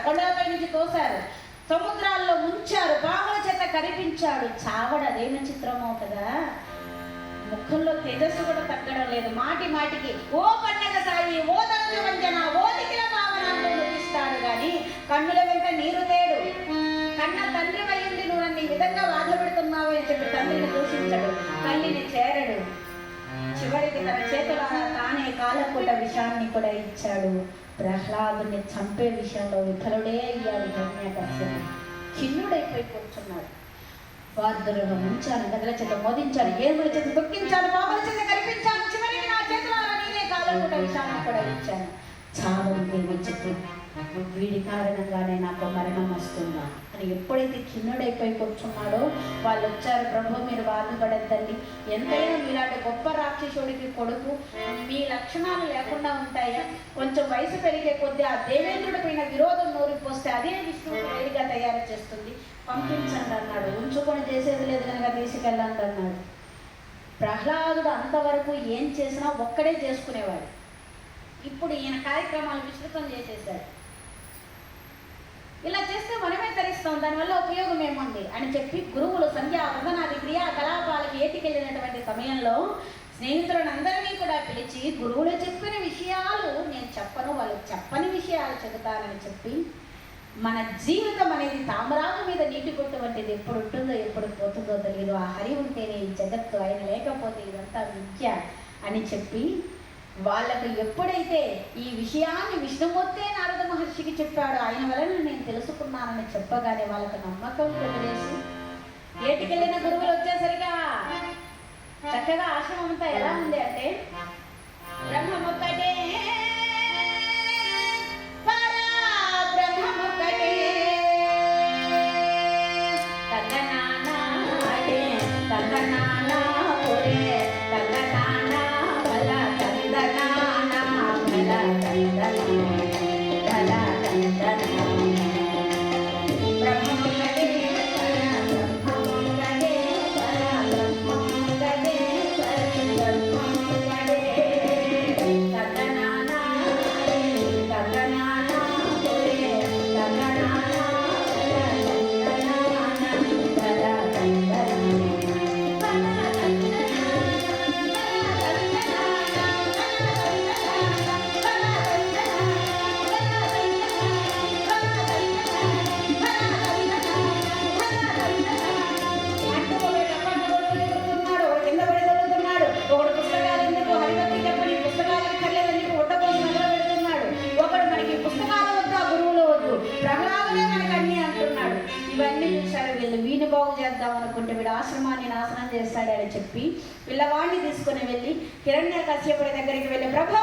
కొండలపై నుంచి తోశారు, సముద్రాల్లో ముంచారు, పాముల చేత కరిపించాడు. చావడు, అదేమి చిత్రమో కదా. ముఖంలో తేజస్సు కూడా తగ్గడం లేదు. మాటి మాటికి ఓ పన్నగ సాయి, ఓ దంత వంజన, ఓ దిగిల భావనాలు నటిస్తాడు గాని కన్నుల వెంట నీరు తేడు. కన్న తండ్రి వయ్యింది, నువ్వు నన్ను ఈ విధంగా బాధ పెడుతున్నావు అని చెప్పి తండ్రిని దూషించడు, తల్లిని చేరడు. చివరికి తన చేతులారా తానే కాలకూట విషాన్ని కూడా ఇచ్చాడు. ప్రహ్లాదుని చంపే విషయంలో విఫలుడే అయ్యాడు హిరణ్యకశ్యపుడు. ఖిన్నుడైపోయి కూర్చున్నాడు. వార్ధులను ముంచాను, గదల చేత మోదించాను, ఏనుగుల చేత దొక్కించాను, పాముల చేత కల్పించాను, చివరికి నా చేతులారా నేనే కాలకూట విషాన్ని కూడా ఇచ్చాను. చావని దేవి చెప్పి వీడి కారణంగానే నాకు మరణం వస్తుందా అని ఎప్పుడైతే ఖిన్నుడైపోయి కూర్చున్నాడో వాళ్ళు వచ్చారు. ప్రభు, మీరు బాధపడద్దండి, ఎంతైనా మీలాంటి గొప్ప రాక్షసుడికి కొడుకు, మీ లక్షణాలు లేకుండా ఉంటాయా? కొంచెం వయసు పెరిగే కొద్దీ ఆ దేవేంద్రుడి పైన విరోధం నూరిపోస్తే అదే విష్ణువుకి వేడిగా తయారు చేస్తుంది, పంపించండి అన్నాడు. ఉంచుకొని చేసేది లేదు కనుక తీసుకెళ్ళండి అన్నాడు. ప్రహ్లాదుడు అంతవరకు ఏం చేసినా ఒక్కడే చేసుకునేవాడు. ఇప్పుడు ఈయన కార్యక్రమాలు విస్తృతం చేసేసాడు. ఇలా చేస్తే మనమే తరిస్తాం, దానివల్ల ఉపయోగం ఏముంది అని చెప్పి గురువులు సంధ్యా వందనాది క్రియాకలాపాలకి ఏటికెళ్ళినటువంటి సమయంలో స్నేహితులను అందరినీ కూడా పిలిచి గురువులు చెప్పిన విషయాలు నేను చెప్పను, వాళ్ళు చెప్పని విషయాలు చెబుతానని చెప్పి, మన జీవితం అనేది తామరాకు మీద నీటి కొట్టు వంటిది, ఎప్పుడు ఉంటుందో ఎప్పుడు పోతుందో తెలియదు. ఆ హరి ఉంటేనే ఈ జగత్తు, ఆయన లేకపోతే ఇదంతా మిథ్య అని చెప్పి వాళ్ళకు ఎప్పుడైతే ఈ విషయాన్ని విష్ణుమూర్తే నారద మహర్షికి చెప్పాడు, ఆయన వలన నేను తెలుసుకున్నానని చెప్పగానే వాళ్ళకు నమ్మకం కుదిరేసి ఏటికెళ్ళిన గురువులు వచ్చేసరిగా చక్కగా ఆశ్రమం అంతా ఎలా ఉంది అంటే బ్రహ్మమొక్కటే బ్రహ్మమొక్కటే తగ్గనాడే తగ్గనానా ఒరే తగ్గనానా బల తందనానా బల తందనా బల తందనా బ్రహ్మమొక్కటే బ్రహ్మమొక్కటే బ్రహ్మమొక్కటే బ్రహ్మమొక్కటే తగ్గనానా తగ్గనానా ఒరే తగ్గనానా బల తందనా ఇవన్నీ చూశారు. వీళ్ళు వీని బాగు చేద్దాం అనుకుంటే వీడు ఆశ్రమాన్ని నాశనం చేస్తాడని చెప్పి పిల్లవాడిని తీసుకుని వెళ్ళి హిరణ్యకశ్యపుడి దగ్గరికి వెళ్ళి, ప్రభు,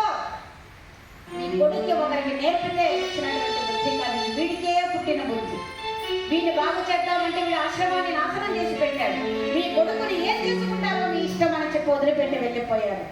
నీ కొడుకు ఒకరికి నేర్పితే వచ్చినటువంటి బుద్ధి కాదు, వీడికే పుట్టిన బుద్ధి, వీడిని బాగు చేద్దామంటే వీడు ఆశ్రమాన్ని నాశనం చేసి పెట్టాడు, మీ కొడుకుని ఏం చేసుకుంటారో మీ ఇష్టం అని చెప్పి వదిలిపెట్టి వెళ్ళిపోయాడు.